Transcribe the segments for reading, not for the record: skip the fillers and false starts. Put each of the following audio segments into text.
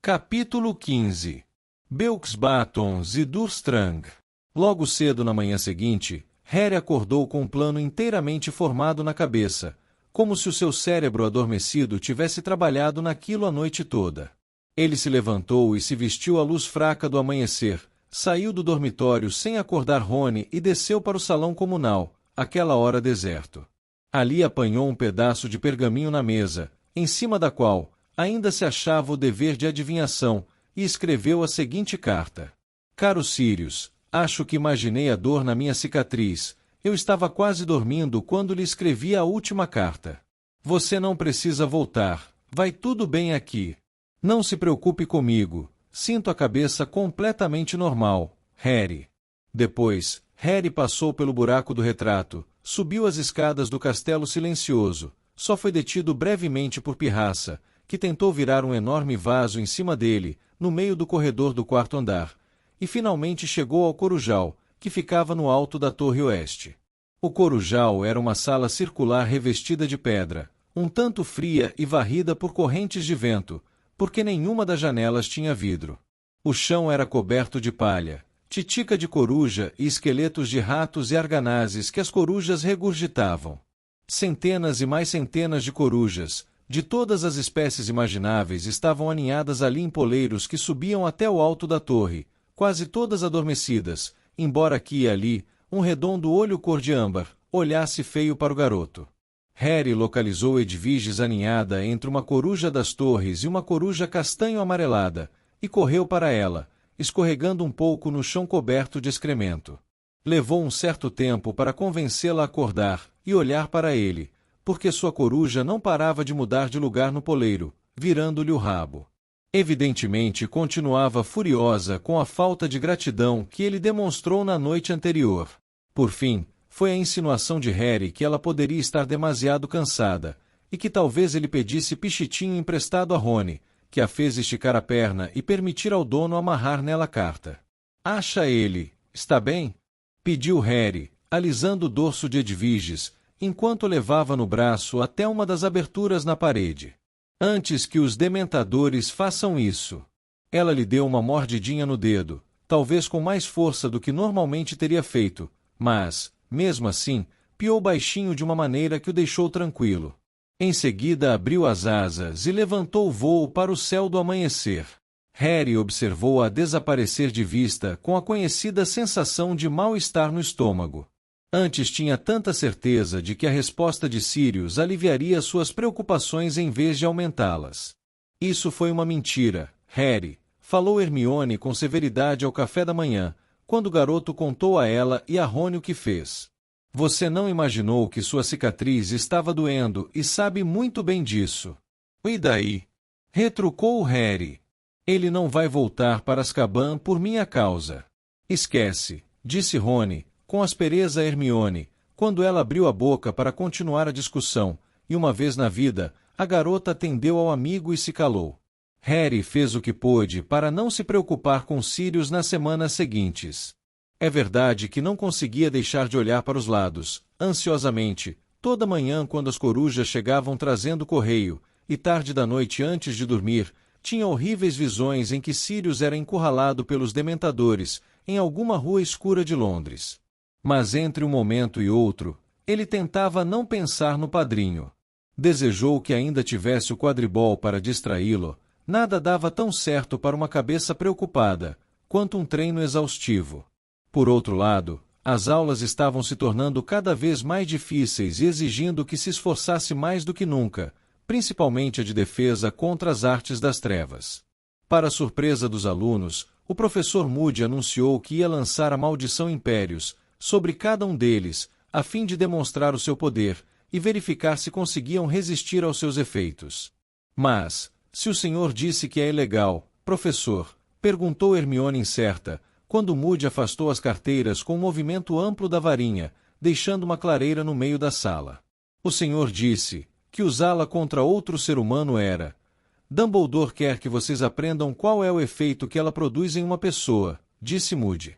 Capítulo 15. Beaux Batons e Durstrang. Logo cedo na manhã seguinte, Harry acordou com um plano inteiramente formado na cabeça, como se o seu cérebro adormecido tivesse trabalhado naquilo a noite toda. Ele se levantou e se vestiu à luz fraca do amanhecer, saiu do dormitório sem acordar Rony e desceu para o salão comunal, àquela hora deserto. Ali apanhou um pedaço de pergaminho na mesa, em cima da qual ainda se achava o dever de adivinhação, e escreveu a seguinte carta. Caro Sirius, acho que imaginei a dor na minha cicatriz. Eu estava quase dormindo quando lhe escrevi a última carta. Você não precisa voltar. Vai tudo bem aqui. Não se preocupe comigo. Sinto a cabeça completamente normal. Harry. Depois, Harry passou pelo buraco do retrato, subiu as escadas do castelo silencioso, só foi detido brevemente por Pirraça, que tentou virar um enorme vaso em cima dele, no meio do corredor do quarto andar, e finalmente chegou ao Corujal, que ficava no alto da torre oeste. O Corujal era uma sala circular revestida de pedra, um tanto fria e varrida por correntes de vento, porque nenhuma das janelas tinha vidro. O chão era coberto de palha, titica de coruja e esqueletos de ratos e arganazes que as corujas regurgitavam. Centenas e mais centenas de corujas, de todas as espécies imagináveis, estavam aninhadas ali em poleiros que subiam até o alto da torre, quase todas adormecidas, embora aqui e ali, um redondo olho cor de âmbar olhasse feio para o garoto. Harry localizou Edviges aninhada entre uma coruja das torres e uma coruja castanho-amarelada, e correu para ela, escorregando um pouco no chão coberto de excremento. Levou um certo tempo para convencê-la a acordar e olhar para ele, porque sua coruja não parava de mudar de lugar no poleiro, virando-lhe o rabo. Evidentemente continuava furiosa com a falta de gratidão que ele demonstrou na noite anterior. Por fim, foi a insinuação de Harry que ela poderia estar demasiado cansada, e que talvez ele pedisse pichitinho emprestado a Rony, que a fez esticar a perna e permitir ao dono amarrar nela a carta. Acha ele, está bem? Pediu Harry, alisando o dorso de Edviges, enquanto levava no braço até uma das aberturas na parede. Antes que os dementadores façam isso. Ela lhe deu uma mordidinha no dedo, talvez com mais força do que normalmente teria feito, mas, mesmo assim, piou baixinho de uma maneira que o deixou tranquilo. Em seguida abriu as asas e levantou o vôo para o céu do amanhecer. Harry observou-a desaparecer de vista com a conhecida sensação de mal-estar no estômago. Antes tinha tanta certeza de que a resposta de Sirius aliviaria suas preocupações em vez de aumentá-las. Isso foi uma mentira, Harry, falou Hermione com severidade ao café da manhã, quando o garoto contou a ela e a Rony o que fez. Você não imaginou que sua cicatriz estava doendo e sabe muito bem disso. E daí? Retrucou Harry. Ele não vai voltar para Azkaban por minha causa. Esquece, disse Rony, com aspereza a Hermione, quando ela abriu a boca para continuar a discussão, e uma vez na vida, a garota atendeu ao amigo e se calou. Harry fez o que pôde para não se preocupar com Sirius nas semanas seguintes. É verdade que não conseguia deixar de olhar para os lados, ansiosamente, toda manhã quando as corujas chegavam trazendo correio, e tarde da noite antes de dormir, tinha horríveis visões em que Sirius era encurralado pelos dementadores, em alguma rua escura de Londres. Mas entre um momento e outro, ele tentava não pensar no padrinho. Desejou que ainda tivesse o quadribol para distraí-lo. Nada dava tão certo para uma cabeça preocupada, quanto um treino exaustivo. Por outro lado, as aulas estavam se tornando cada vez mais difíceis e exigindo que se esforçasse mais do que nunca, principalmente a de defesa contra as artes das trevas. Para a surpresa dos alunos, o professor Moody anunciou que ia lançar a Maldição Impérios sobre cada um deles, a fim de demonstrar o seu poder e verificar se conseguiam resistir aos seus efeitos. Mas, se o senhor disse que é ilegal, professor, perguntou Hermione incerta, quando Moody afastou as carteiras com um movimento amplo da varinha, deixando uma clareira no meio da sala. O senhor disse que usá-la contra outro ser humano era. Dumbledore quer que vocês aprendam qual é o efeito que ela produz em uma pessoa, disse Moody.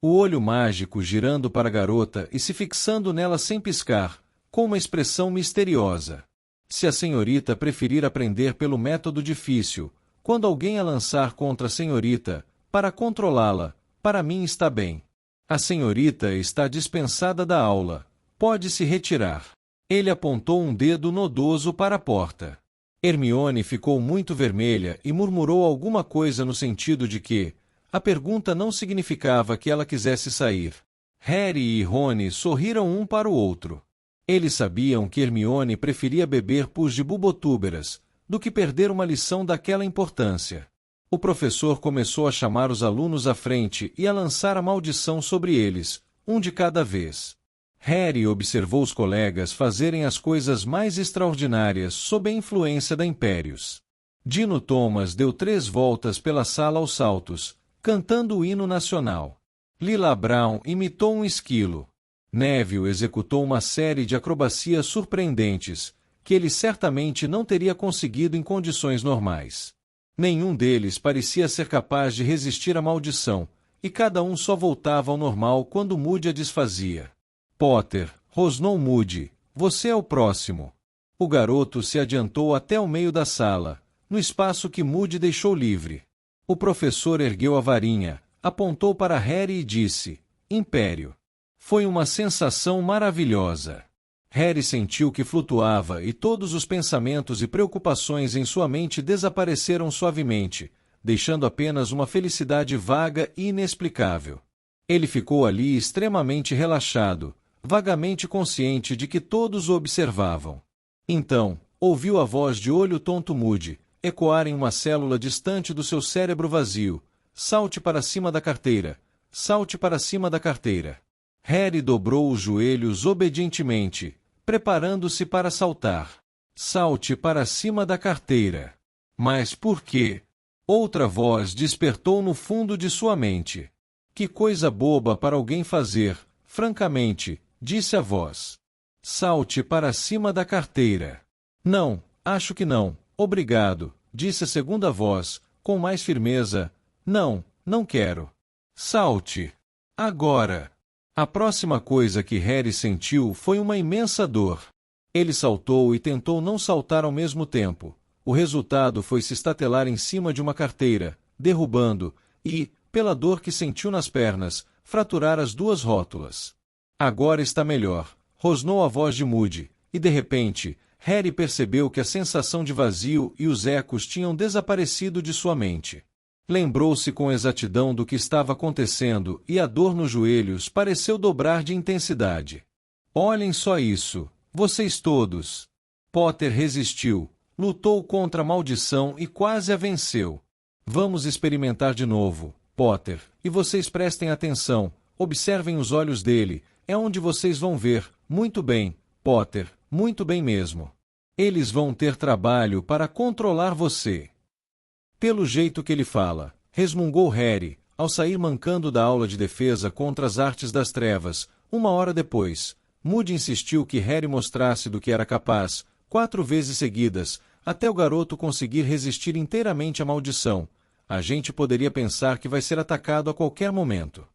O olho mágico girando para a garota e se fixando nela sem piscar, com uma expressão misteriosa. Se a senhorita preferir aprender pelo método difícil, quando alguém a lançar contra a senhorita, para controlá-la, para mim está bem. A senhorita está dispensada da aula. Pode se retirar. Ele apontou um dedo nodoso para a porta. Hermione ficou muito vermelha e murmurou alguma coisa no sentido de que a pergunta não significava que ela quisesse sair. Harry e Rony sorriram um para o outro. Eles sabiam que Hermione preferia beber pus de bubotúberas do que perder uma lição daquela importância. O professor começou a chamar os alunos à frente e a lançar a maldição sobre eles, um de cada vez. Harry observou os colegas fazerem as coisas mais extraordinárias sob a influência da Impérios. Dino Thomas deu 3 voltas pela sala aos saltos, cantando o hino nacional. Lila Brown imitou um esquilo. Neville executou uma série de acrobacias surpreendentes, que ele certamente não teria conseguido em condições normais. Nenhum deles parecia ser capaz de resistir à maldição, e cada um só voltava ao normal quando Moody a desfazia. Potter, rosnou Moody, você é o próximo. O garoto se adiantou até o meio da sala, no espaço que Moody deixou livre. O professor ergueu a varinha, apontou para Harry e disse, Império. Foi uma sensação maravilhosa. Harry sentiu que flutuava e todos os pensamentos e preocupações em sua mente desapareceram suavemente, deixando apenas uma felicidade vaga e inexplicável. Ele ficou ali extremamente relaxado, vagamente consciente de que todos o observavam. Então, ouviu a voz de olho tonto Moody ecoar em uma célula distante do seu cérebro vazio. Salte para cima da carteira. Salte para cima da carteira. Harry dobrou os joelhos obedientemente, preparando-se para saltar. Salte para cima da carteira. Mas por quê? Outra voz despertou no fundo de sua mente. Que coisa boba para alguém fazer, francamente, disse a voz. Salte para cima da carteira. Não, acho que não, obrigado, disse a segunda voz, com mais firmeza. Não, não quero. Salte. Agora. A próxima coisa que Harry sentiu foi uma imensa dor. Ele saltou e tentou não saltar ao mesmo tempo. O resultado foi se estatelar em cima de uma carteira, derrubando, e, pela dor que sentiu nas pernas, fraturar as 2 rótulas. Agora está melhor, rosnou a voz de Moody, e de repente, Harry percebeu que a sensação de vazio e os ecos tinham desaparecido de sua mente. Lembrou-se com exatidão do que estava acontecendo e a dor nos joelhos pareceu dobrar de intensidade. Olhem só isso, vocês todos. Potter resistiu, lutou contra a maldição e quase a venceu. Vamos experimentar de novo, Potter, e vocês prestem atenção, observem os olhos dele, é onde vocês vão ver, muito bem, Potter, muito bem mesmo. Eles vão ter trabalho para controlar você. Pelo jeito que ele fala, resmungou Harry, ao sair mancando da aula de defesa contra as artes das trevas. 1 hora depois, Moody insistiu que Harry mostrasse do que era capaz, 4 vezes seguidas, até o garoto conseguir resistir inteiramente à maldição. A gente poderia pensar que vai ser atacado a qualquer momento.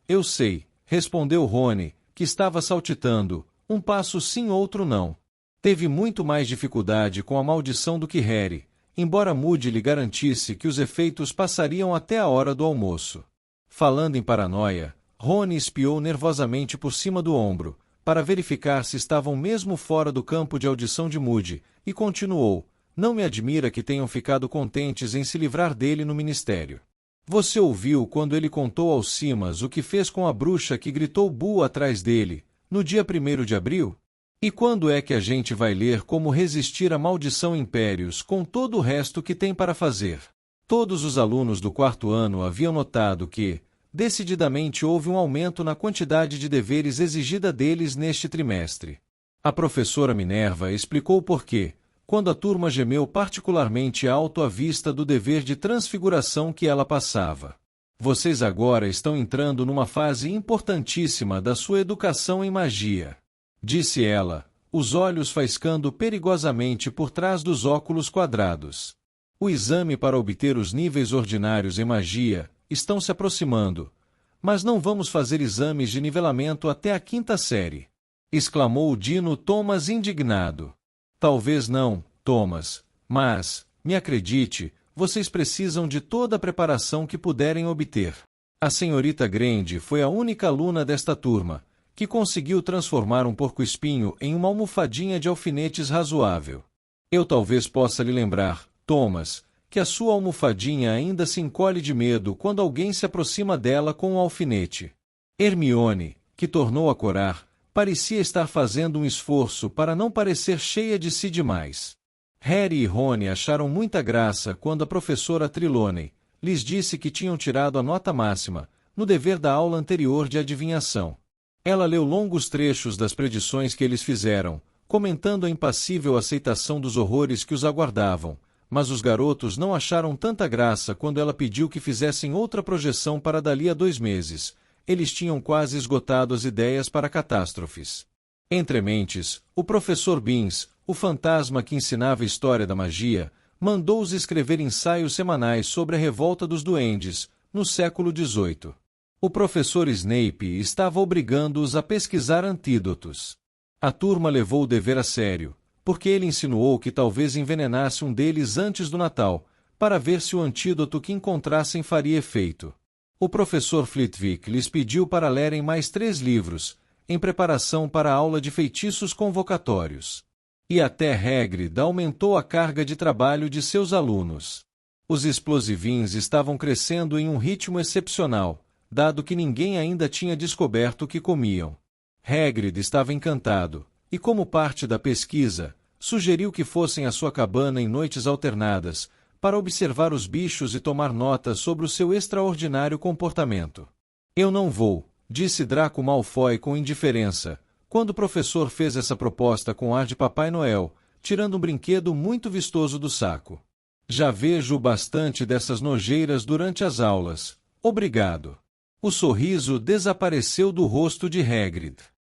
Eu sei, respondeu Rony, que estava saltitando, um passo sim, outro não. Teve muito mais dificuldade com a maldição do que Harry, embora Moody lhe garantisse que os efeitos passariam até a hora do almoço. Falando em paranoia, Rony espiou nervosamente por cima do ombro, para verificar se estavam mesmo fora do campo de audição de Moody, e continuou, não me admira que tenham ficado contentes em se livrar dele no ministério. Você ouviu quando ele contou aos Simas o que fez com a bruxa que gritou "Bu" atrás dele, no dia 1º de abril? E quando é que a gente vai ler como resistir à maldição Impérios com todo o resto que tem para fazer? Todos os alunos do 4º ano haviam notado que, decididamente, houve um aumento na quantidade de deveres exigida deles neste trimestre. A professora Minerva explicou por quê, quando a turma gemeu particularmente alto à vista do dever de transfiguração que ela passava. Vocês agora estão entrando numa fase importantíssima da sua educação em magia. Disse ela, os olhos faiscando perigosamente por trás dos óculos quadrados. O exame para obter os níveis ordinários em magia estão se aproximando, mas não vamos fazer exames de nivelamento até a 5ª série, exclamou Dino Thomas indignado. Talvez não, Thomas, mas, me acredite, vocês precisam de toda a preparação que puderem obter. A senhorita Grande foi a única aluna desta turma que conseguiu transformar um porco-espinho em uma almofadinha de alfinetes razoável. Eu talvez possa lhe lembrar, Thomas, que a sua almofadinha ainda se encolhe de medo quando alguém se aproxima dela com um alfinete. Hermione, que tornou a corar, parecia estar fazendo um esforço para não parecer cheia de si demais. Harry e Rony acharam muita graça quando a professora Trelawney lhes disse que tinham tirado a nota máxima no dever da aula anterior de adivinhação. Ela leu longos trechos das predições que eles fizeram, comentando a impassível aceitação dos horrores que os aguardavam, mas os garotos não acharam tanta graça quando ela pediu que fizessem outra projeção para dali a 2 meses. Eles tinham quase esgotado as ideias para catástrofes. Entre mentes, o professor Binns, o fantasma que ensinava história da magia, mandou-os escrever ensaios semanais sobre a revolta dos duendes, no século XVIII. O professor Snape estava obrigando-os a pesquisar antídotos. A turma levou o dever a sério, porque ele insinuou que talvez envenenasse um deles antes do Natal, para ver se o antídoto que encontrassem faria efeito. O professor Flitwick lhes pediu para lerem mais 3 livros, em preparação para a aula de feitiços convocatórios. E até Hagrid aumentou a carga de trabalho de seus alunos. Os explosivins estavam crescendo em um ritmo excepcional, dado que ninguém ainda tinha descoberto o que comiam. Hagrid estava encantado, e como parte da pesquisa, sugeriu que fossem à sua cabana em noites alternadas, para observar os bichos e tomar notas sobre o seu extraordinário comportamento. Eu não vou, disse Draco Malfoy com indiferença, quando o professor fez essa proposta com ar de Papai Noel, tirando um brinquedo muito vistoso do saco. Já vejo bastante dessas nojeiras durante as aulas. Obrigado. O sorriso desapareceu do rosto de Hagrid.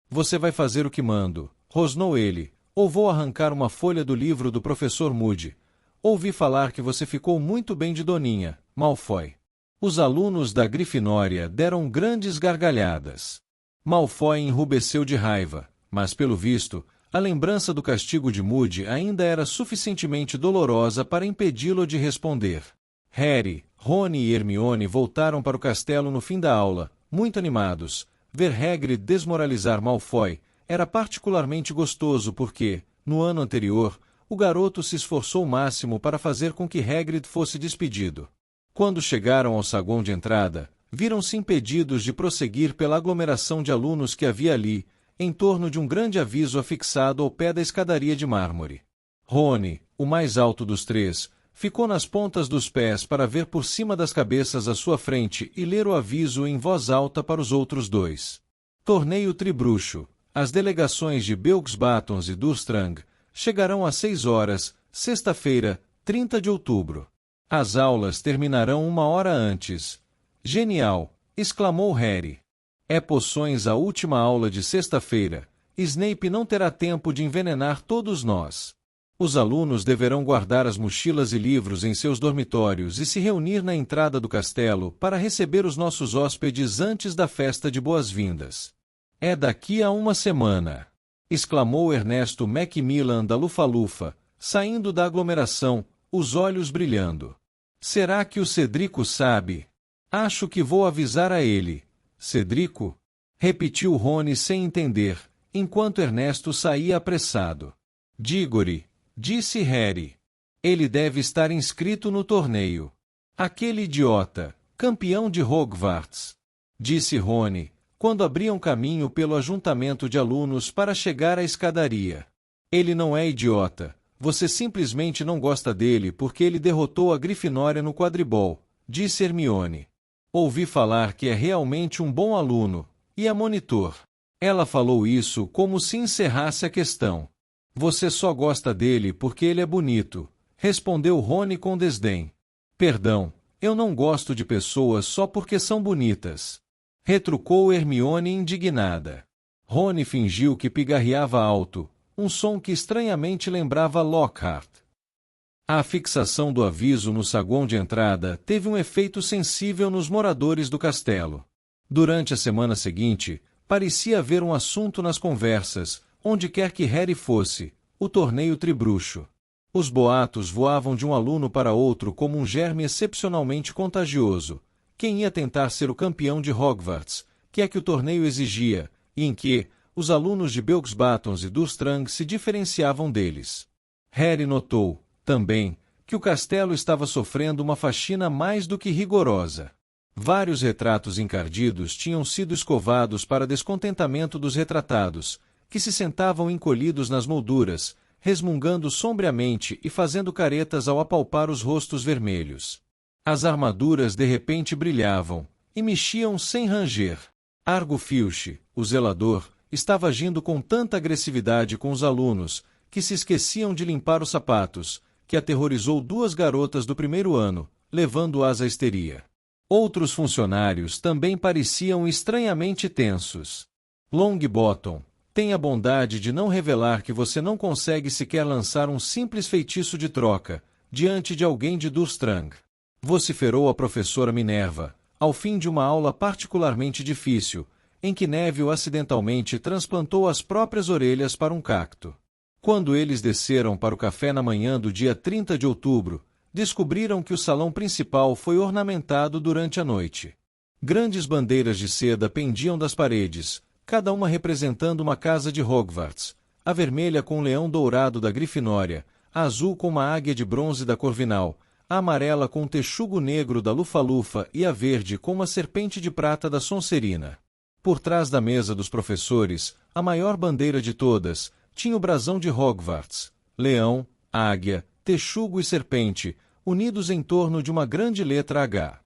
Você vai fazer o que mando, rosnou ele, ou vou arrancar uma folha do livro do professor Moody. Ouvi falar que você ficou muito bem de Doninha, Malfoy. Os alunos da Grifinória deram grandes gargalhadas. Malfoy enrubesceu de raiva, mas pelo visto, a lembrança do castigo de Moody ainda era suficientemente dolorosa para impedi-lo de responder. Harry, Rony e Hermione voltaram para o castelo no fim da aula, muito animados. Ver Hagrid desmoralizar Malfoy era particularmente gostoso porque, no ano anterior, o garoto se esforçou o máximo para fazer com que Hagrid fosse despedido. Quando chegaram ao saguão de entrada, viram-se impedidos de prosseguir pela aglomeração de alunos que havia ali, em torno de um grande aviso afixado ao pé da escadaria de mármore. Rony, o mais alto dos 3, ficou nas pontas dos pés para ver por cima das cabeças à sua frente e ler o aviso em voz alta para os outros 2. Torneio Tribruxo. As delegações de Beaux Batons e Durmstrang chegarão às 6 horas, sexta-feira, 30 de outubro. As aulas terminarão 1 hora antes. Genial! Exclamou Harry. É poções a última aula de sexta-feira. Snape não terá tempo de envenenar todos nós. Os alunos deverão guardar as mochilas e livros em seus dormitórios e se reunir na entrada do castelo para receber os nossos hóspedes antes da festa de boas-vindas. É daqui a 1 semana! Exclamou Ernesto Macmillan da Lufa-Lufa, saindo da aglomeração, os olhos brilhando. Será que o Cedrico sabe? Acho que vou avisar a ele. Cedrico? Repetiu Rony sem entender, enquanto Ernesto saía apressado. Diggory, disse Harry. Ele deve estar inscrito no torneio. Aquele idiota, campeão de Hogwarts. Disse Rony, quando abriam caminho pelo ajuntamento de alunos para chegar à escadaria. Ele não é idiota. Você simplesmente não gosta dele porque ele derrotou a Grifinória no quadribol, disse Hermione. Ouvi falar que é realmente um bom aluno, e é monitor. Ela falou isso como se encerrasse a questão. Você só gosta dele porque ele é bonito, respondeu Rony com desdém. Perdão, eu não gosto de pessoas só porque são bonitas. Retrucou Hermione indignada. Rony fingiu que pigarreava alto, um som que estranhamente lembrava Lockhart. A fixação do aviso no saguão de entrada teve um efeito sensível nos moradores do castelo. Durante a semana seguinte, parecia haver um assunto nas conversas, onde quer que Harry fosse, o torneio Tribruxo. Os boatos voavam de um aluno para outro como um germe excepcionalmente contagioso. Quem ia tentar ser o campeão de Hogwarts, que é que o torneio exigia, e em que os alunos de Beaux Batons e Durmstrang se diferenciavam deles. Harry notou, também, que o castelo estava sofrendo uma faxina mais do que rigorosa. Vários retratos encardidos tinham sido escovados para descontentamento dos retratados, que se sentavam encolhidos nas molduras, resmungando sombriamente e fazendo caretas ao apalpar os rostos vermelhos. As armaduras de repente brilhavam, e mexiam sem ranger. Argo Filch, o zelador, estava agindo com tanta agressividade com os alunos, que se esqueciam de limpar os sapatos, que aterrorizou 2 garotas do primeiro ano, levando-as à histeria. Outros funcionários também pareciam estranhamente tensos. Longbottom, tenha a bondade de não revelar que você não consegue sequer lançar um simples feitiço de troca, diante de alguém de Durmstrang. Vociferou a professora Minerva, ao fim de uma aula particularmente difícil, em que Neville acidentalmente transplantou as próprias orelhas para um cacto. Quando eles desceram para o café na manhã do dia 30 de outubro, descobriram que o salão principal foi ornamentado durante a noite. Grandes bandeiras de seda pendiam das paredes, cada uma representando uma casa de Hogwarts, a vermelha com o leão dourado da Grifinória, a azul com uma águia de bronze da Corvinal, a amarela com o texugo negro da Lufa-Lufa e a verde com uma serpente de prata da Sonserina. Por trás da mesa dos professores, a maior bandeira de todas, tinha o brasão de Hogwarts, leão, águia, texugo e serpente, unidos em torno de uma grande letra H.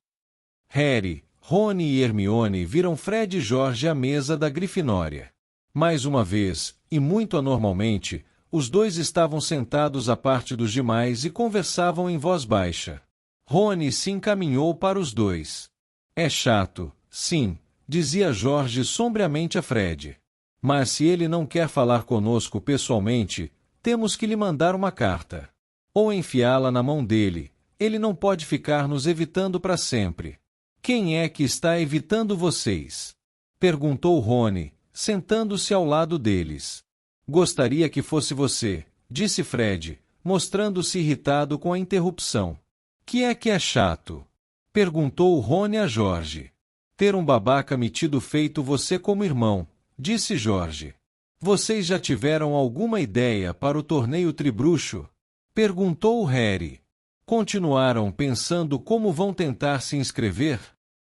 Harry, Rony e Hermione viram Fred e George à mesa da Grifinória. Mais uma vez, e muito anormalmente, os dois estavam sentados à parte dos demais e conversavam em voz baixa. Rony se encaminhou para os dois. É chato, sim, dizia George sombriamente a Fred. Mas se ele não quer falar conosco pessoalmente, temos que lhe mandar uma carta. Ou enfiá-la na mão dele. Ele não pode ficar nos evitando para sempre. Quem é que está evitando vocês? Perguntou Rony, sentando-se ao lado deles. Gostaria que fosse você, disse Fred, mostrando-se irritado com a interrupção. Que é chato? Perguntou Rony a George. Ter um babaca metido feito você como irmão, disse George. Vocês já tiveram alguma ideia para o torneio tribruxo? Perguntou Harry. Continuaram pensando como vão tentar se inscrever?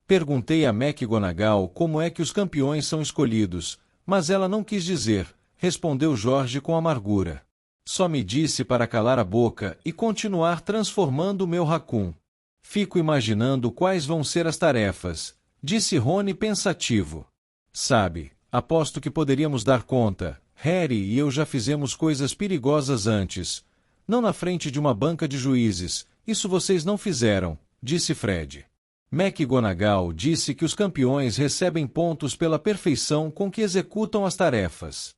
Perguntei a McGonagall como é que os campeões são escolhidos, mas ela não quis dizer, respondeu George com amargura. Só me disse para calar a boca e continuar transformando o meu raccoon. Fico imaginando quais vão ser as tarefas, disse Rony pensativo. Sabe, aposto que poderíamos dar conta. Harry e eu já fizemos coisas perigosas antes. Não na frente de uma banca de juízes, isso vocês não fizeram, disse Fred. McGonagall disse que os campeões recebem pontos pela perfeição com que executam as tarefas.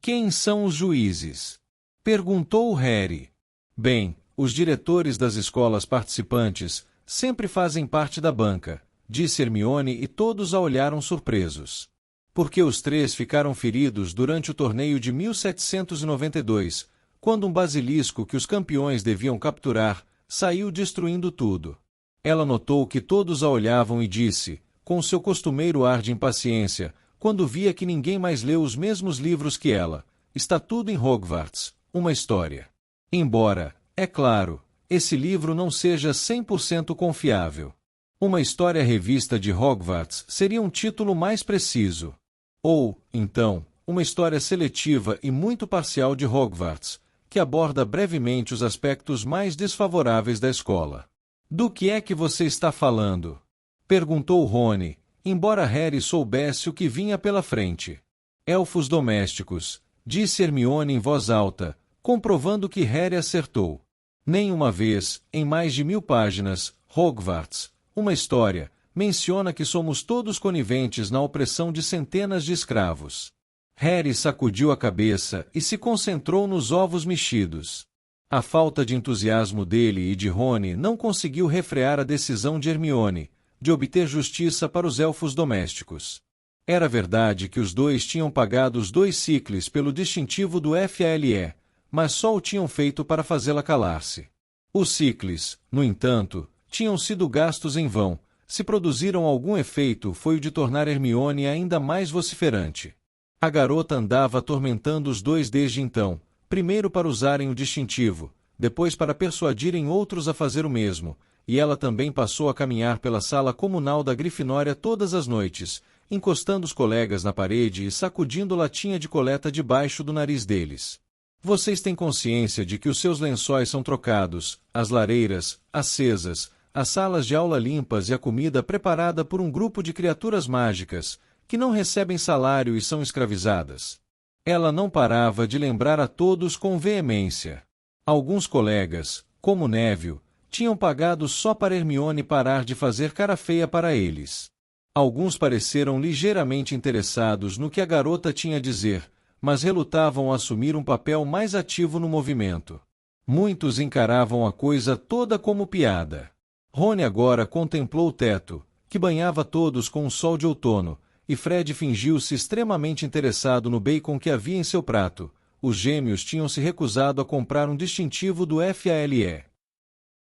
Quem são os juízes? Perguntou Harry. Bem, os diretores das escolas participantes sempre fazem parte da banca, disse Hermione e todos a olharam surpresos. Porque os 3 ficaram feridos durante o torneio de 1792, quando um basilisco que os campeões deviam capturar saiu destruindo tudo. Ela notou que todos a olhavam e disse, com seu costumeiro ar de impaciência, quando via que ninguém mais leu os mesmos livros que ela, está tudo em Hogwarts, uma história. Embora, é claro, esse livro não seja 100% confiável. Uma história revista de Hogwarts seria um título mais preciso. Ou, então, uma história seletiva e muito parcial de Hogwarts, que aborda brevemente os aspectos mais desfavoráveis da escola. Do que é que você está falando? Perguntou Rony, embora Harry soubesse o que vinha pela frente. Elfos domésticos, disse Hermione em voz alta, comprovando que Harry acertou. Nem uma vez, em mais de 1000 páginas, Hogwarts, uma história, menciona que somos todos coniventes na opressão de centenas de escravos. Harry sacudiu a cabeça e se concentrou nos ovos mexidos. A falta de entusiasmo dele e de Rony não conseguiu refrear a decisão de Hermione, de obter justiça para os elfos domésticos. Era verdade que os dois tinham pagado os 2 sicles pelo distintivo do FALE, mas só o tinham feito para fazê-la calar-se. Os ciclis, no entanto, tinham sido gastos em vão. Se produziram algum efeito, foi o de tornar Hermione ainda mais vociferante. A garota andava atormentando os dois desde então, primeiro para usarem o distintivo, depois para persuadirem outros a fazer o mesmo, e ela também passou a caminhar pela sala comunal da Grifinória todas as noites, encostando os colegas na parede e sacudindo latinha de coleta debaixo do nariz deles. Vocês têm consciência de que os seus lençóis são trocados, as lareiras acesas, as salas de aula limpas e a comida preparada por um grupo de criaturas mágicas, que não recebem salário e são escravizadas. Ela não parava de lembrar a todos com veemência. Alguns colegas, como Neville, tinham pagado só para Hermione parar de fazer cara feia para eles. Alguns pareceram ligeiramente interessados no que a garota tinha a dizer, mas relutavam a assumir um papel mais ativo no movimento. Muitos encaravam a coisa toda como piada. Rony agora contemplou o teto, que banhava todos com um sol de outono, e Fred fingiu-se extremamente interessado no bacon que havia em seu prato. Os gêmeos tinham se recusado a comprar um distintivo do FALE.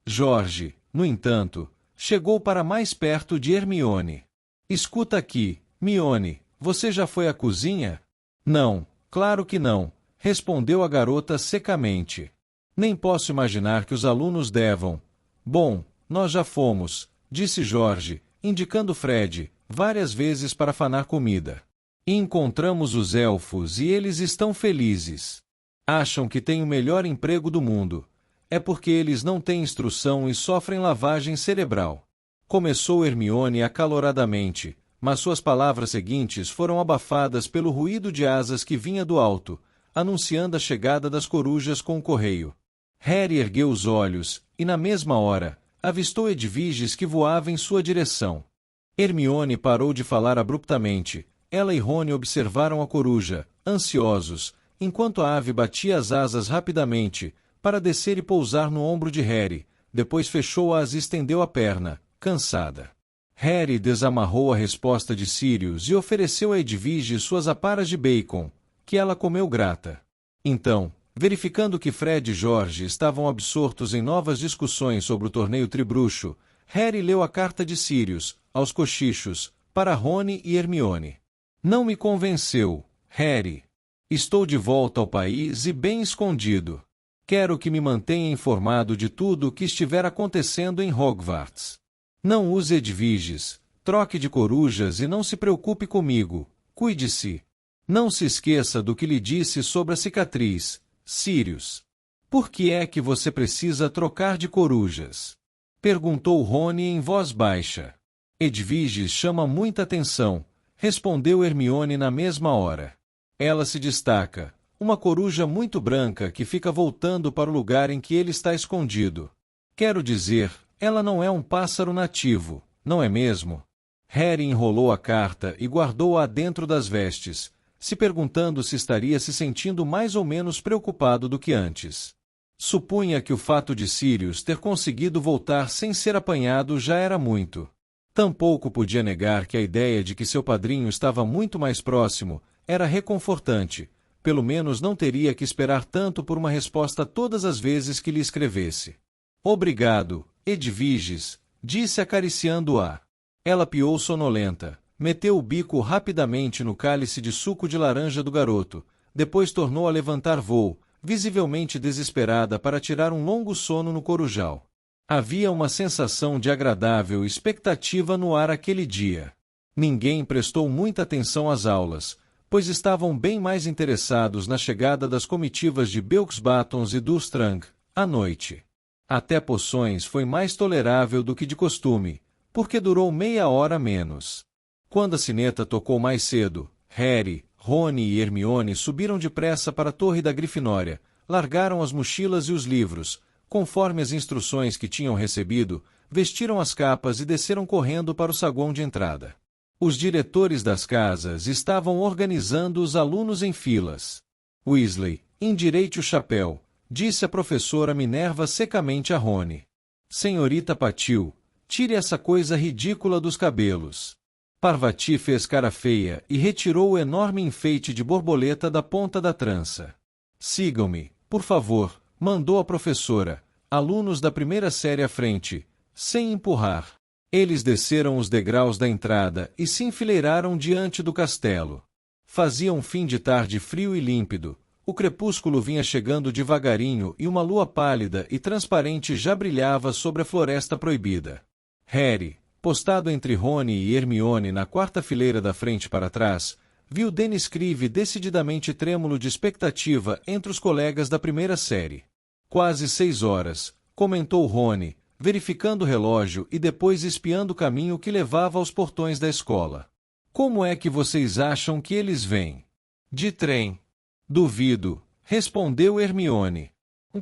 Jorge, no entanto, chegou para mais perto de Hermione. Escuta aqui, Mione, você já foi à cozinha? Não, claro que não, respondeu a garota secamente. Nem posso imaginar que os alunos devam. Bom, nós já fomos, disse Jorge, indicando Fred, várias vezes para afanar comida. E encontramos os elfos e eles estão felizes. Acham que têm o melhor emprego do mundo. É porque eles não têm instrução e sofrem lavagem cerebral. Começou Hermione acaloradamente, mas suas palavras seguintes foram abafadas pelo ruído de asas que vinha do alto, anunciando a chegada das corujas com o correio. Harry ergueu os olhos, e na mesma hora, avistou Edviges que voava em sua direção. Hermione parou de falar abruptamente. Ela e Rony observaram a coruja, ansiosos, enquanto a ave batia as asas rapidamente, para descer e pousar no ombro de Harry, depois fechou-as e estendeu a perna, cansada. Harry desamarrou a resposta de Sirius e ofereceu a Edwige suas aparas de bacon, que ela comeu grata. Então, verificando que Fred e George estavam absortos em novas discussões sobre o torneio tribruxo, Harry leu a carta de Sirius, aos cochichos, para Rony e Hermione. Não me convenceu, Harry. Estou de volta ao país e bem escondido. Quero que me mantenha informado de tudo o que estiver acontecendo em Hogwarts. Não use Edviges, troque de corujas e não se preocupe comigo. Cuide-se. Não se esqueça do que lhe disse sobre a cicatriz, Sirius. Por que é que você precisa trocar de corujas? Perguntou Rony em voz baixa. Edviges chama muita atenção, respondeu Hermione na mesma hora. Ela se destaca, uma coruja muito branca que fica voltando para o lugar em que ele está escondido. Quero dizer, ela não é um pássaro nativo, não é mesmo? Harry enrolou a carta e guardou-a dentro das vestes, se perguntando se estaria se sentindo mais ou menos preocupado do que antes. Supunha que o fato de Sirius ter conseguido voltar sem ser apanhado já era muito. Tampouco podia negar que a ideia de que seu padrinho estava muito mais próximo era reconfortante. Pelo menos não teria que esperar tanto por uma resposta todas as vezes que lhe escrevesse. Obrigado, Edviges, disse acariciando-a. Ela piou sonolenta, meteu o bico rapidamente no cálice de suco de laranja do garoto, depois tornou a levantar voo, visivelmente desesperada para tirar um longo sono no corujal. Havia uma sensação de agradável expectativa no ar aquele dia. Ninguém prestou muita atenção às aulas, pois estavam bem mais interessados na chegada das comitivas de Beaux Batons e Durmstrang, à noite. Até poções foi mais tolerável do que de costume, porque durou meia hora menos. Quando a sineta tocou mais cedo, Harry, Rony e Hermione subiram depressa para a torre da Grifinória, largaram as mochilas e os livros, conforme as instruções que tinham recebido, vestiram as capas e desceram correndo para o saguão de entrada. Os diretores das casas estavam organizando os alunos em filas. Weasley, endireite o chapéu, disse a professora Minerva secamente a Rony. Senhorita Patil, tire essa coisa ridícula dos cabelos. Parvati fez cara feia e retirou o enorme enfeite de borboleta da ponta da trança. Sigam-me, Por favor, mandou a professora, alunos da primeira série à frente, sem empurrar. Eles desceram os degraus da entrada e se enfileiraram diante do castelo. Fazia um fim de tarde frio e límpido. O crepúsculo vinha chegando devagarinho e uma lua pálida e transparente já brilhava sobre a floresta proibida. Harry, postado entre Rony e Hermione na quarta fileira da frente para trás, viu Dennis Creevy decididamente trêmulo de expectativa entre os colegas da primeira série. Quase 6 horas, comentou Rony, verificando o relógio e depois espiando o caminho que levava aos portões da escola. Como é que vocês acham que eles vêm? De trem. Duvido, respondeu Hermione.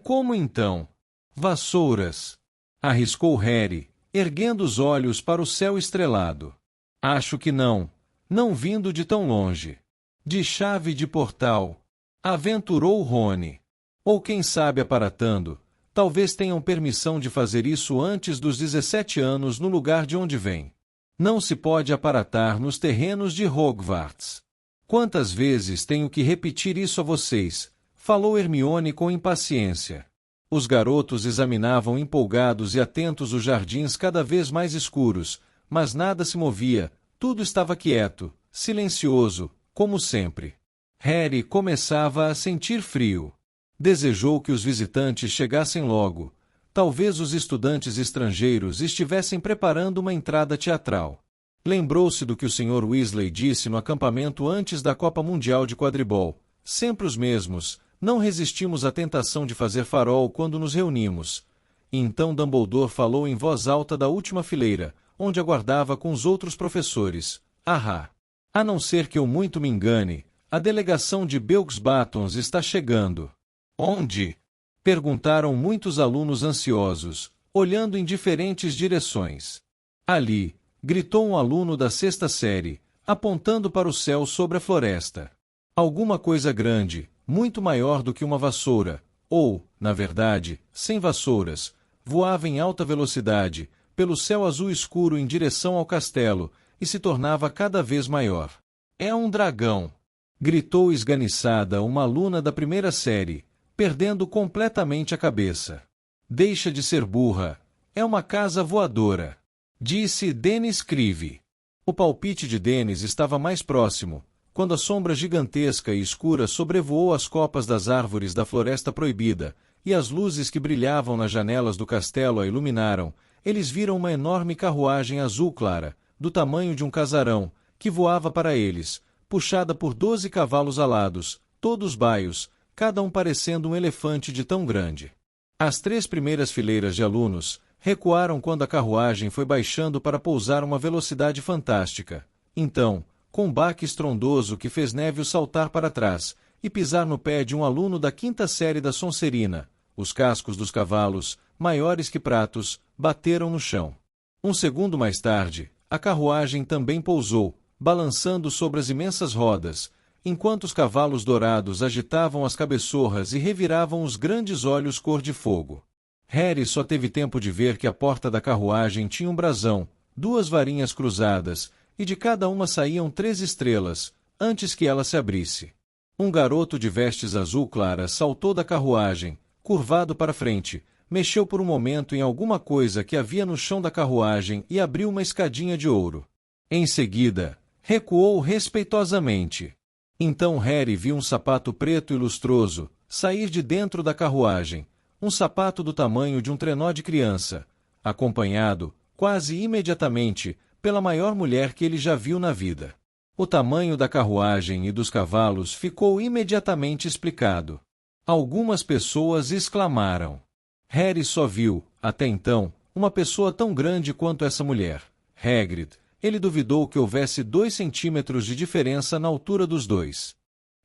Como então? Vassouras. Arriscou Harry, erguendo os olhos para o céu estrelado. Acho que não. Não vindo de tão longe. De chave de portal. Aventurou Rony. Ou quem sabe aparatando. Talvez tenham permissão de fazer isso antes dos 17 anos no lugar de onde vem. Não se pode aparatar nos terrenos de Hogwarts. Quantas vezes tenho que repetir isso a vocês? Falou Hermione com impaciência. Os garotos examinavam empolgados e atentos os jardins cada vez mais escuros, mas nada se movia, tudo estava quieto, silencioso, como sempre. Harry começava a sentir frio. Desejou que os visitantes chegassem logo. Talvez os estudantes estrangeiros estivessem preparando uma entrada teatral. Lembrou-se do que o Sr. Weasley disse no acampamento antes da Copa Mundial de Quadribol. Sempre os mesmos, não resistimos à tentação de fazer farol quando nos reunimos. E então Dumbledore falou em voz alta da última fileira, onde aguardava com os outros professores. Ahá! A não ser que eu muito me engane, a delegação de Beaux Batons está chegando. Onde? Perguntaram muitos alunos ansiosos, olhando em diferentes direções. Ali, gritou um aluno da sexta série, apontando para o céu sobre a floresta. Alguma coisa grande, muito maior do que uma vassoura, ou, na verdade, sem vassouras, voava em alta velocidade, pelo céu azul escuro em direção ao castelo, e se tornava cada vez maior. É um dragão! Gritou esganiçada uma aluna da primeira série, perdendo completamente a cabeça. Deixa de ser burra, é uma casa voadora, disse Dennis Creevy. O palpite de Dennis estava mais próximo, quando a sombra gigantesca e escura sobrevoou as copas das árvores da floresta proibida, e as luzes que brilhavam nas janelas do castelo a iluminaram. Eles viram uma enorme carruagem azul clara, do tamanho de um casarão, que voava para eles, puxada por 12 cavalos alados, todos baios, cada um parecendo um elefante de tão grande. As 3 primeiras fileiras de alunos recuaram quando a carruagem foi baixando para pousar uma velocidade fantástica. Então, com um baque estrondoso que fez Neville saltar para trás e pisar no pé de um aluno da 5ª série da Sonserina, os cascos dos cavalos, maiores que pratos, bateram no chão. Um segundo mais tarde, a carruagem também pousou, balançando sobre as imensas rodas, enquanto os cavalos dourados agitavam as cabeçorras e reviravam os grandes olhos cor de fogo. Harry só teve tempo de ver que a porta da carruagem tinha um brasão, 2 varinhas cruzadas, e de cada uma saíam 3 estrelas, antes que ela se abrisse. Um garoto de vestes azul clara saltou da carruagem, curvado para frente, mexeu por um momento em alguma coisa que havia no chão da carruagem e abriu uma escadinha de ouro. Em seguida, recuou respeitosamente. Então Harry viu um sapato preto e lustroso sair de dentro da carruagem, um sapato do tamanho de um trenó de criança, acompanhado, quase imediatamente, pela maior mulher que ele já viu na vida. O tamanho da carruagem e dos cavalos ficou imediatamente explicado. Algumas pessoas exclamaram. Harry só viu, até então, uma pessoa tão grande quanto essa mulher, Hagrid. Ele duvidou que houvesse 2 centímetros de diferença na altura dos dois.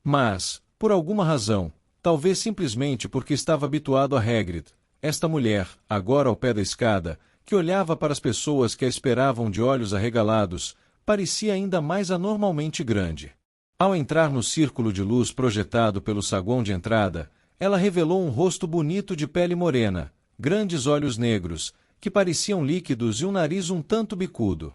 Mas, por alguma razão, talvez simplesmente porque estava habituado a Hagrid, esta mulher, agora ao pé da escada, que olhava para as pessoas que a esperavam de olhos arregalados, parecia ainda mais anormalmente grande. Ao entrar no círculo de luz projetado pelo saguão de entrada, ela revelou um rosto bonito de pele morena, grandes olhos negros, que pareciam líquidos e um nariz um tanto bicudo.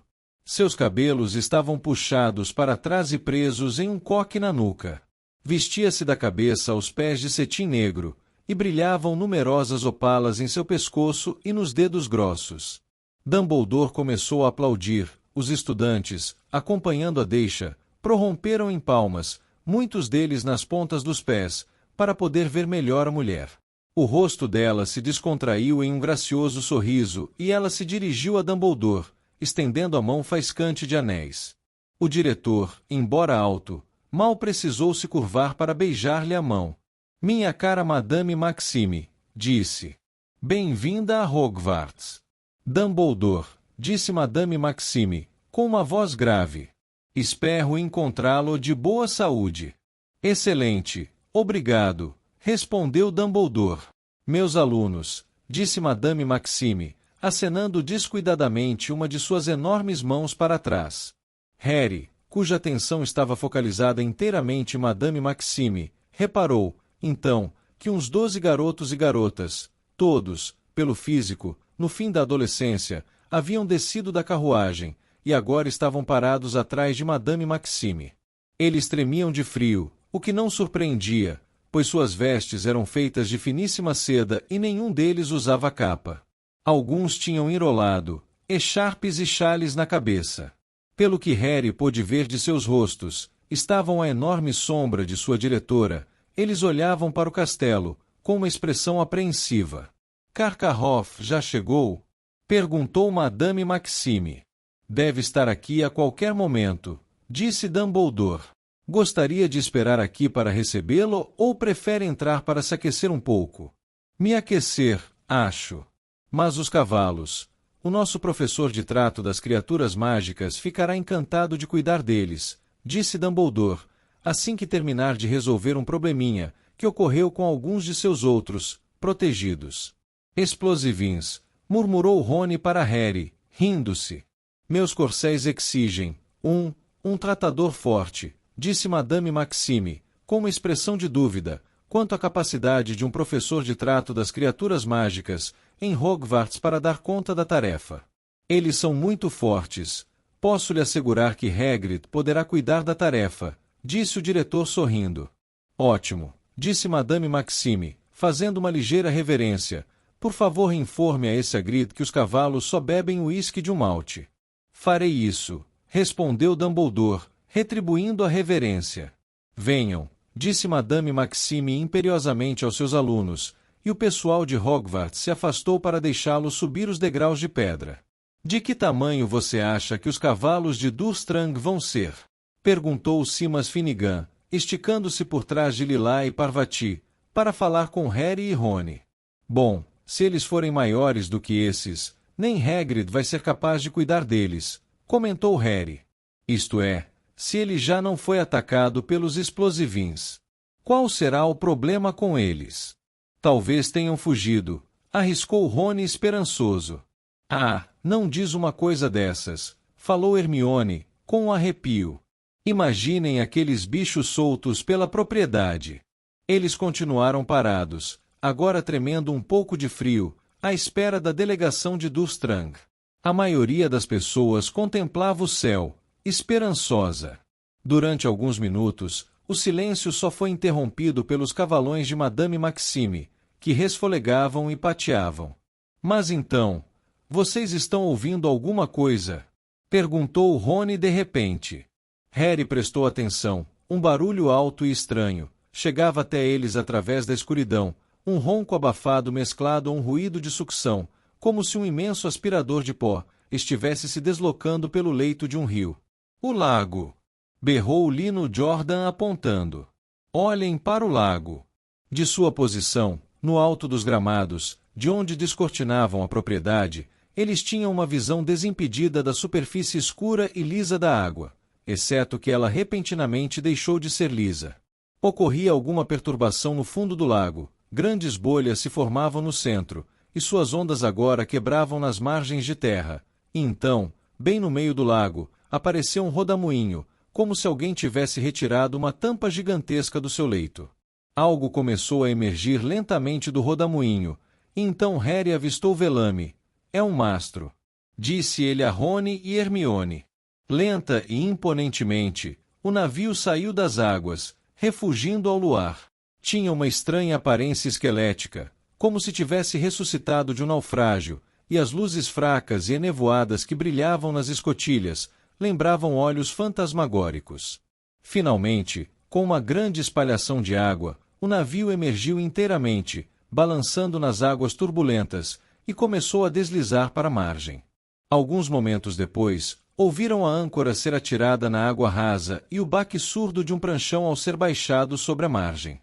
Seus cabelos estavam puxados para trás e presos em um coque na nuca. Vestia-se da cabeça aos pés de cetim negro, e brilhavam numerosas opalas em seu pescoço e nos dedos grossos. Dumbledore começou a aplaudir. Os estudantes, acompanhando a deixa, prorromperam em palmas, muitos deles nas pontas dos pés, para poder ver melhor a mulher. O rosto dela se descontraiu em um gracioso sorriso e ela se dirigiu a Dumbledore, estendendo a mão faiscante de anéis. O diretor, embora alto, mal precisou se curvar para beijar-lhe a mão. Minha cara Madame Maxime, disse. Bem-vinda a Hogwarts. Dumbledore, disse Madame Maxime, com uma voz grave. Espero encontrá-lo de boa saúde. Excelente, obrigado, respondeu Dumbledore. Meus alunos, disse Madame Maxime, acenando descuidadamente uma de suas enormes mãos para trás. Harry, cuja atenção estava focalizada inteiramente em Madame Maxime, reparou, então, que uns 12 garotos e garotas, todos, pelo físico, no fim da adolescência, haviam descido da carruagem, e agora estavam parados atrás de Madame Maxime. Eles tremiam de frio, o que não surpreendia, pois suas vestes eram feitas de finíssima seda e nenhum deles usava capa. Alguns tinham enrolado, echarpes e chales na cabeça. Pelo que Harry pôde ver de seus rostos, estavam à enorme sombra de sua diretora. Eles olhavam para o castelo, com uma expressão apreensiva. Karkaroff já chegou? Perguntou Madame Maxime. Deve estar aqui a qualquer momento, disse Dumbledore. Gostaria de esperar aqui para recebê-lo ou prefere entrar para se aquecer um pouco? Me aquecer, acho. Mas os cavalos. O nosso professor de trato das criaturas mágicas ficará encantado de cuidar deles, disse Dumbledore, assim que terminar de resolver um probleminha que ocorreu com alguns de seus outros, protegidos. Explosivins, murmurou Rony para Harry, rindo-se. Meus corcéis exigem um tratador forte, disse Madame Maxime, com uma expressão de dúvida, quanto à capacidade de um professor de trato das criaturas mágicas em Hogwarts para dar conta da tarefa. Eles são muito fortes. Posso lhe assegurar que Hagrid poderá cuidar da tarefa, disse o diretor sorrindo. Ótimo, disse Madame Maxime, fazendo uma ligeira reverência. Por favor, informe a esse Hagrid que os cavalos só bebem uísque de um malte. Farei isso, respondeu Dumbledore, retribuindo a reverência. Venham, disse Madame Maxime imperiosamente aos seus alunos, e o pessoal de Hogwarts se afastou para deixá-lo subir os degraus de pedra. De que tamanho você acha que os cavalos de Durmstrang vão ser? Perguntou Simas Finnegan, esticando-se por trás de Lila e Parvati, para falar com Harry e Rony. Bom, se eles forem maiores do que esses, nem Hagrid vai ser capaz de cuidar deles, comentou Harry. Isto é, se ele já não foi atacado pelos explosivins. Qual será o problema com eles? Talvez tenham fugido, arriscou Rony esperançoso. Ah, não diz uma coisa dessas, falou Hermione, com um arrepio. Imaginem aqueles bichos soltos pela propriedade. Eles continuaram parados, agora tremendo um pouco de frio, à espera da delegação de Durmstrang. A maioria das pessoas contemplava o céu, esperançosa. Durante alguns minutos, o silêncio só foi interrompido pelos cavalões de Madame Maxime, que resfolegavam e pateavam. Mas então, vocês estão ouvindo alguma coisa? Perguntou Rony de repente. Harry prestou atenção. Um barulho alto e estranho chegava até eles através da escuridão, um ronco abafado mesclado a um ruído de sucção, como se um imenso aspirador de pó estivesse se deslocando pelo leito de um rio. O lago! Berrou Lino Jordan apontando. Olhem para o lago. De sua posição, no alto dos gramados, de onde descortinavam a propriedade, eles tinham uma visão desimpedida da superfície escura e lisa da água, exceto que ela repentinamente deixou de ser lisa. Ocorria alguma perturbação no fundo do lago, grandes bolhas se formavam no centro, e suas ondas agora quebravam nas margens de terra, e então, bem no meio do lago, apareceu um rodamuinho, como se alguém tivesse retirado uma tampa gigantesca do seu leito. Algo começou a emergir lentamente do rodamuinho, e então Harry avistou Velame. É um mastro, disse ele a Rony e Hermione. Lenta e imponentemente, o navio saiu das águas, refugindo ao luar. Tinha uma estranha aparência esquelética, como se tivesse ressuscitado de um naufrágio, e as luzes fracas e enevoadas que brilhavam nas escotilhas lembravam olhos fantasmagóricos. Finalmente, com uma grande espalhação de água, o navio emergiu inteiramente, balançando nas águas turbulentas, e começou a deslizar para a margem. Alguns momentos depois, ouviram a âncora ser atirada na água rasa e o baque surdo de um pranchão ao ser baixado sobre a margem.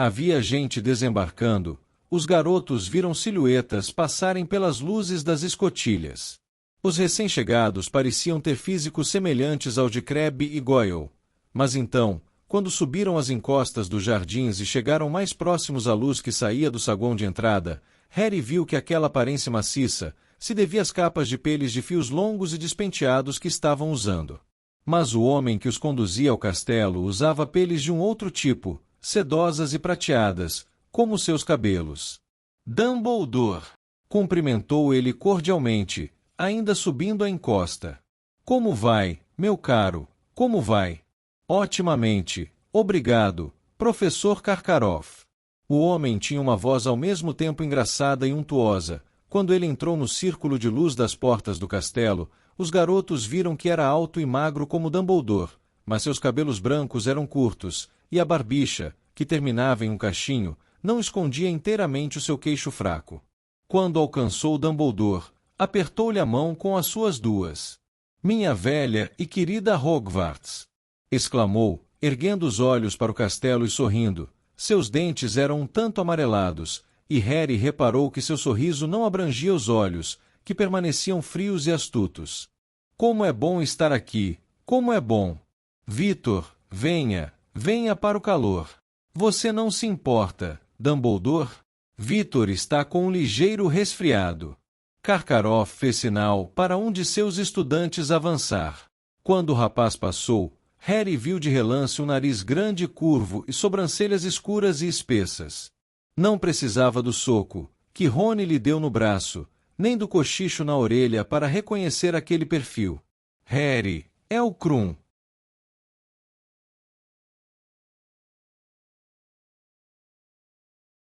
Havia gente desembarcando, os garotos viram silhuetas passarem pelas luzes das escotilhas. Os recém-chegados pareciam ter físicos semelhantes ao de Crabbe e Goyle, mas então, quando subiram as encostas dos jardins e chegaram mais próximos à luz que saía do saguão de entrada, Harry viu que aquela aparência maciça se devia às capas de peles de fios longos e despenteados que estavam usando. Mas o homem que os conduzia ao castelo usava peles de um outro tipo, sedosas e prateadas, como seus cabelos. Dumbledore! Cumprimentou ele cordialmente, ainda subindo a encosta. Como vai, meu caro? Como vai? Otimamente, obrigado, professor Karkaroff. O homem tinha uma voz ao mesmo tempo engraçada e untuosa. Quando ele entrou no círculo de luz das portas do castelo, os garotos viram que era alto e magro como Dumbledore, mas seus cabelos brancos eram curtos, e a barbicha, que terminava em um cachinho, não escondia inteiramente o seu queixo fraco. Quando alcançou Dumbledore, apertou-lhe a mão com as suas duas. "Minha velha e querida Hogwarts!" exclamou, erguendo os olhos para o castelo e sorrindo. Seus dentes eram um tanto amarelados, e Harry reparou que seu sorriso não abrangia os olhos, que permaneciam frios e astutos. "Como é bom estar aqui! Como é bom! Vitor, venha, venha para o calor. Você não se importa, Dumbledore? Vitor está com um ligeiro resfriado." Karkaroff fez sinal para um de seus estudantes avançar. Quando o rapaz passou, Harry viu de relance um nariz grande e curvo e sobrancelhas escuras e espessas. Não precisava do soco, que Rony lhe deu no braço, nem do cochicho na orelha para reconhecer aquele perfil. "Harry, é o Krum",